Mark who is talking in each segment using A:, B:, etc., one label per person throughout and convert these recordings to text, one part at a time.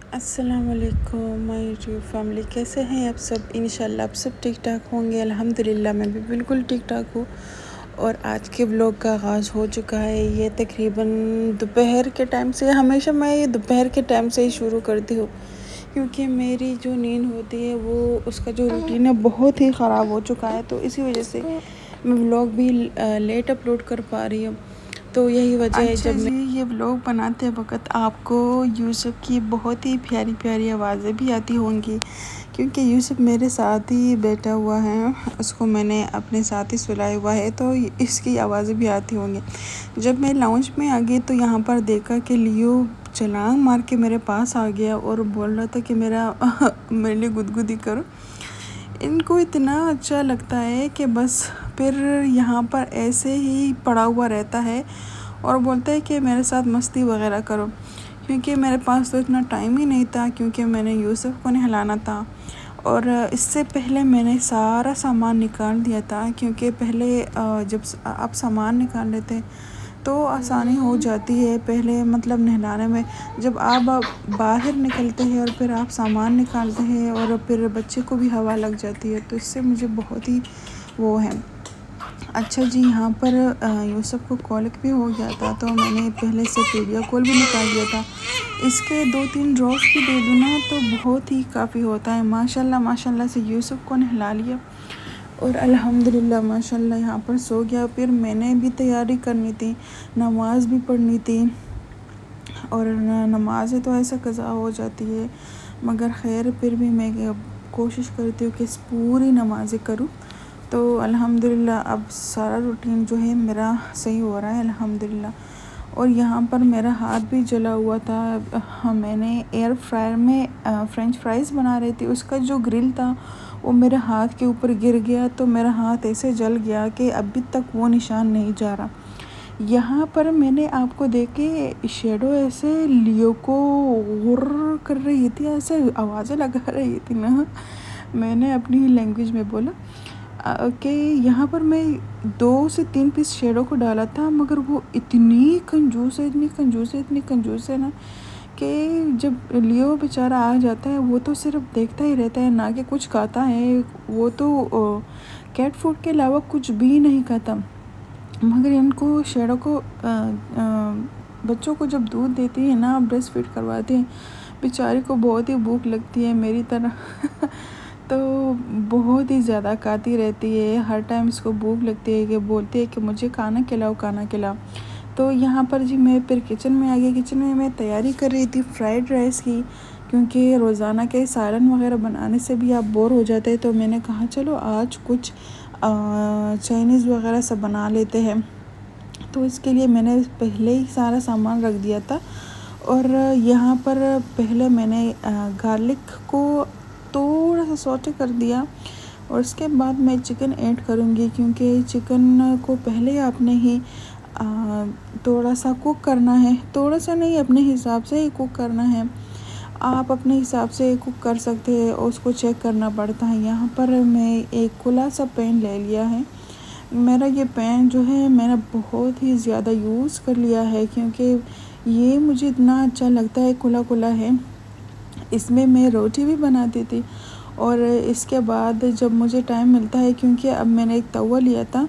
A: अस्सलामुअलैकुम my YouTube family, कैसे हैं आप सब। इंशाल्लाह आप सब ठीक ठाक होंगे। अल्हम्दुलिल्लाह मैं भी बिल्कुल ठीक ठाक हूँ। और आज के व्लॉग का आगाज़ हो चुका है। ये तकरीबन दोपहर के टाइम से, हमेशा मैं ये दोपहर के टाइम से ही शुरू करती हूँ क्योंकि मेरी जो नींद होती है वो उसका जो रूटीन है बहुत ही ख़राब हो चुका है। तो इसी वजह से मैं व्लॉग भी लेट अपलोड कर पा रही हूँ। तो यही वजह है। जब मैं ये व्लॉग बनाते वक्त आपको यूसुफ की बहुत ही प्यारी प्यारी आवाज़ें भी आती होंगी क्योंकि यूसुफ मेरे साथ ही बैठा हुआ है, उसको मैंने अपने साथ ही सुलाया हुआ है, तो इसकी आवाज़ें भी आती होंगी। जब मैं लाउंज में आ गई तो यहाँ पर देखा कि लियो छलांग मार के मेरे पास आ गया और बोल रहा था कि मेरे लिए गुदगुदी करो। इनको इतना अच्छा लगता है कि बस फिर यहाँ पर ऐसे ही पड़ा हुआ रहता है और बोलता है कि मेरे साथ मस्ती वगैरह करो, क्योंकि मेरे पास तो इतना टाइम ही नहीं था क्योंकि मैंने यूसुफ को नहलाना था। और इससे पहले मैंने सारा सामान निकाल दिया था क्योंकि पहले जब आप सामान निकाल लेते तो आसानी हो जाती है। पहले मतलब नहलाने में जब आप बाहर निकलते हैं और फिर आप सामान निकालते हैं और फिर बच्चे को भी हवा लग जाती है, तो इससे मुझे बहुत ही वो है। अच्छा जी, यहाँ पर यूसुफ को कॉलिक भी हो गया था तो मैंने पहले से पीडियाकोल भी निकाल दिया था। इसके 2-3 ड्रॉप्स भी दे दूँ ना तो बहुत ही काफ़ी होता है। माशाल्लाह माशाल्लाह से यूसुफ को नहला लिया और अल्हम्दुलिल्लाह माशाल्लाह यहाँ पर सो गया। फिर मैंने भी तैयारी करनी थी, नमाज़ भी पढ़नी थी और नमाज़ तो ऐसा कज़ा हो जाती है, मगर खैर फिर भी मैं कोशिश करती हूँ कि पूरी नमाज़ें करूँ। तो अल्हम्दुलिल्लाह अब सारा रूटीन जो है मेरा सही हो रहा है अल्हम्दुलिल्लाह। और यहाँ पर मेरा हाथ भी जला हुआ था। मैंने एयर फ्रायर में फ्रेंच फ्राइज़ बना रही थी, उसका जो ग्रिल था वो मेरे हाथ के ऊपर गिर गया तो मेरा हाथ ऐसे जल गया कि अभी तक वो निशान नहीं जा रहा। यहाँ पर मैंने आपको देखे शेडो ऐसे लियो को गुर्र कर रही थी, ऐसे आवाज़ें लगा रही थी ना। मैंने अपनी लैंग्वेज में बोला कि यहाँ पर मैं 2 से 3 पीस शेडो को डाला था, मगर वो इतनी कंजूस है ना कि जब लियो बेचारा आ जाता है वो तो सिर्फ देखता ही रहता है, ना कि कुछ खाता है। वो तो कैट फूड के अलावा कुछ भी नहीं खाता। मगर इनको शेडो को बच्चों को जब दूध देती है ना, ब्रेस्ट फीड करवाते हैं, बेचारी को बहुत ही भूख लगती है मेरी तरह तो बहुत ही ज़्यादा खाती रहती है। हर टाइम इसको भूख लगती है कि बोलती है कि मुझे खाना खिलाओ खाना खिलाओ। तो यहाँ पर जी मैं फिर किचन में आ गई। किचन में मैं तैयारी कर रही थी फ्राइड राइस की, क्योंकि रोज़ाना के सालन वगैरह बनाने से भी आप बोर हो जाते हैं। तो मैंने कहा चलो आज कुछ चाइनीज़ वगैरह सब बना लेते हैं। तो इसके लिए मैंने पहले ही सारा सामान रख दिया था। और यहाँ पर पहले मैंने गार्लिक को थोड़ा सा सौटे कर दिया और उसके बाद मैं चिकन ऐड करूँगी, क्योंकि चिकन को पहले आपने ही थोड़ा सा कुक करना है। थोड़ा सा नहीं, अपने हिसाब से ही कुक करना है। आप अपने हिसाब से कुक कर सकते हैं और उसको चेक करना पड़ता है। यहाँ पर मैं एक खुला सा पैन ले लिया है। मेरा ये पैन जो है मैंने बहुत ही ज़्यादा यूज़ कर लिया है क्योंकि ये मुझे इतना अच्छा लगता है, खुला खुला है। इसमें मैं रोटी भी बनाती थी और इसके बाद जब मुझे टाइम मिलता है, क्योंकि अब मैंने एक तवा लिया था,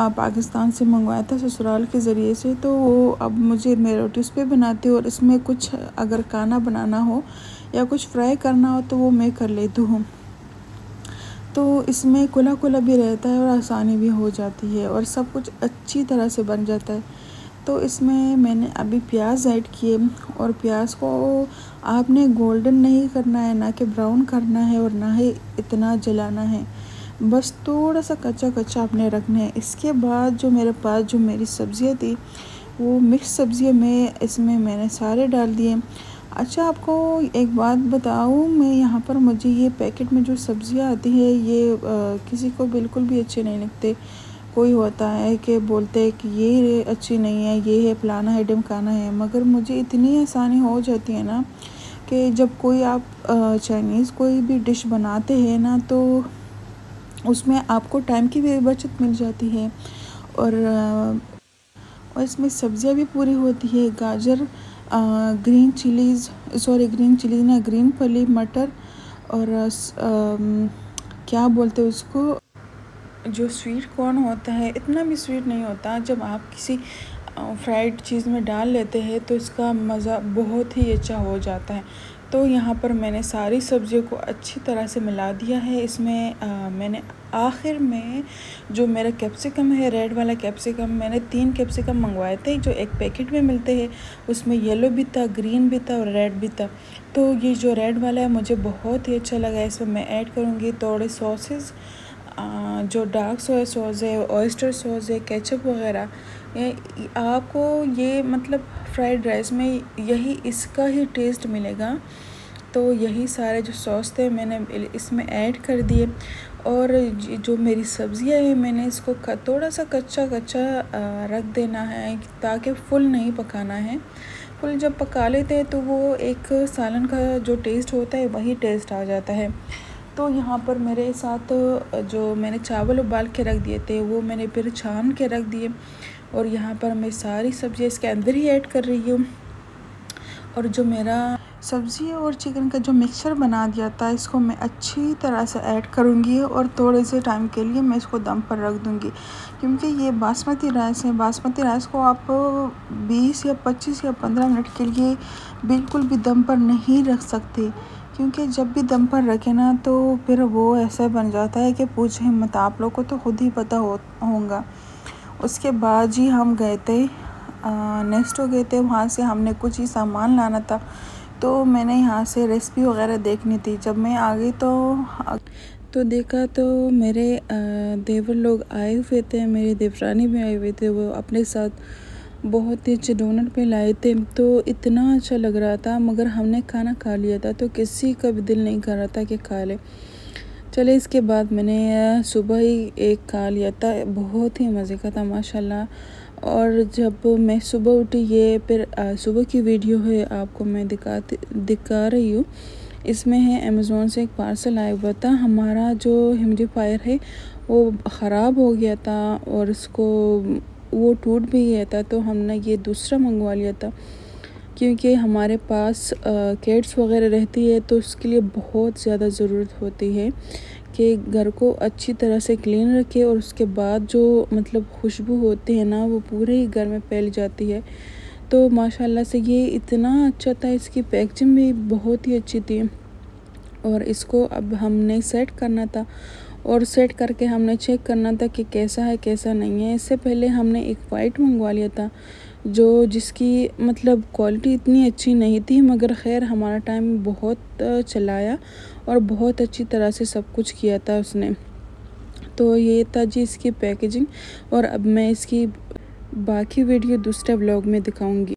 A: पाकिस्तान से मंगवाया था ससुराल के ज़रिए से, तो वो अब मैं रोटी उस पर बनाती हूँ और इसमें कुछ अगर खाना बनाना हो या कुछ फ्राई करना हो तो वो मैं कर लेती हूँ। तो इसमें खुला खुला भी रहता है और आसानी भी हो जाती है और सब कुछ अच्छी तरह से बन जाता है। तो इसमें मैंने अभी प्याज ऐड किए और प्याज को आपने गोल्डन नहीं करना है, ना कि ब्राउन करना है और ना ही इतना जलाना है, बस थोड़ा सा कच्चा कच्चा आपने रखना है। इसके बाद जो मेरे पास जो मेरी सब्ज़ियाँ थी वो मिक्स सब्ज़ियाँ में इसमें मैंने सारे डाल दिए। अच्छा, आपको एक बात बताऊँ, मैं यहाँ पर मुझे ये पैकेट में जो सब्ज़ियाँ आती है ये किसी को बिल्कुल भी अच्छे नहीं लगते। कोई होता है कि बोलते हैं कि ये अच्छी नहीं है, ये है फलाना है ढिमकाना है, मगर मुझे इतनी आसानी हो जाती है ना कि जब कोई आप चाइनीज़ कोई भी डिश बनाते हैं ना तो उसमें आपको टाइम की भी बचत मिल जाती है और इसमें सब्ज़ियाँ भी पूरी होती है। गाजर, green chillies sorry green chilli ना, ग्रीन फली मटर और क्या बोलते हैं उसको, जो स्वीट कॉर्न होता है, इतना भी स्वीट नहीं होता। जब आप किसी फ्राइड चीज़ में डाल लेते हैं तो इसका मज़ा बहुत ही अच्छा हो जाता है। तो यहाँ पर मैंने सारी सब्जियों को अच्छी तरह से मिला दिया है। इसमें मैंने आखिर में जो मेरा कैप्सिकम है, रेड वाला कैप्सिकम, मैंने 3 कैप्सिकम मंगवाए थे जो एक पैकेट में मिलते हैं। उसमें येलो भी था, ग्रीन भी था और रेड भी था। तो ये जो रेड वाला है मुझे बहुत ही अच्छा लगा। इसमें मैं ऐड करूँगी थोड़े सॉसेस, जो डार्क सोया सॉस है, ऑयस्टर सॉस है, केचप वगैरह। आपको ये मतलब फ्राइड राइस में यही इसका ही टेस्ट मिलेगा। तो यही सारे जो सॉस थे मैंने इसमें ऐड कर दिए। और जो मेरी सब्ज़ियाँ हैं मैंने इसको थोड़ा सा कच्चा रख देना है, ताकि फुल नहीं पकाना है। फुल जब पका लेते हैं तो वो एक सालन का जो टेस्ट होता है वही टेस्ट आ जाता है। तो यहाँ पर मेरे साथ जो मैंने चावल उबाल के रख दिए थे वो मैंने फिर छान के रख दिए। और यहाँ पर मैं सारी सब्ज़ी इसके अंदर ही ऐड कर रही हूँ। और जो मेरा सब्ज़ी और चिकन का जो मिक्सचर बना दिया था, इसको मैं अच्छी तरह से ऐड करूँगी और थोड़े से टाइम के लिए मैं इसको दम पर रख दूँगी। क्योंकि ये बासमती राइस है, बासमती राइस को आप 20 या 25 या 15 मिनट के लिए बिल्कुल भी दम पर नहीं रख सकते। क्योंकि जब भी दम पर रखें ना तो फिर वो ऐसा बन जाता है कि पूछें मत, आप लोग को तो खुद ही पता होगा। उसके बाद जी हम गए थे नेक्स्ट हो गए थे, वहाँ से हमने कुछ ही सामान लाना था। तो मैंने यहाँ से रेसिपी वगैरह देखनी थी। जब मैं आ गई तो देखा तो मेरे देवर लोग आए हुए थे, मेरे देवरानी भी आए हुए थे। वो अपने साथ बहुत ही अच्छे डोनट पे लाए थे। तो इतना अच्छा लग रहा था, मगर हमने खाना खा लिया था तो किसी का भी दिल नहीं कर रहा था कि खा ले। चले इसके बाद मैंने सुबह ही एक खा लिया था, बहुत ही मज़े का था माशाल्लाह। और जब मैं सुबह उठी, ये फिर सुबह की वीडियो है, आपको मैं दिखा रही हूँ। इसमें है अमेज़ोन से एक पार्सल आया हुआ था। हमारा जो ह्यूमिडिफायर है वो ख़राब हो गया था और इसको वो टूट भी गया था। तो हमने ये दूसरा मंगवा लिया था, क्योंकि हमारे पास कैट्स वगैरह रहती है तो उसके लिए बहुत ज़्यादा ज़रूरत होती है कि घर को अच्छी तरह से क्लीन रखे। और उसके बाद जो मतलब खुशबू होती है ना, वो पूरे ही घर में फैल जाती है। तो माशाल्लाह से ये इतना अच्छा था, इसकी पैकेजिंग भी बहुत ही अच्छी थी। और इसको अब हमने सेट करना था, और सेट करके हमने चेक करना था कि कैसा है कैसा नहीं है। इससे पहले हमने एक वाइट मंगवा लिया था जिसकी मतलब क्वालिटी इतनी अच्छी नहीं थी, मगर ख़ैर हमारा टाइम बहुत चलाया और बहुत अच्छी तरह से सब कुछ किया था उसने। तो ये था जी इसकी पैकेजिंग। और अब मैं इसकी बाकी वीडियो दूसरे व्लॉग में दिखाऊंगी।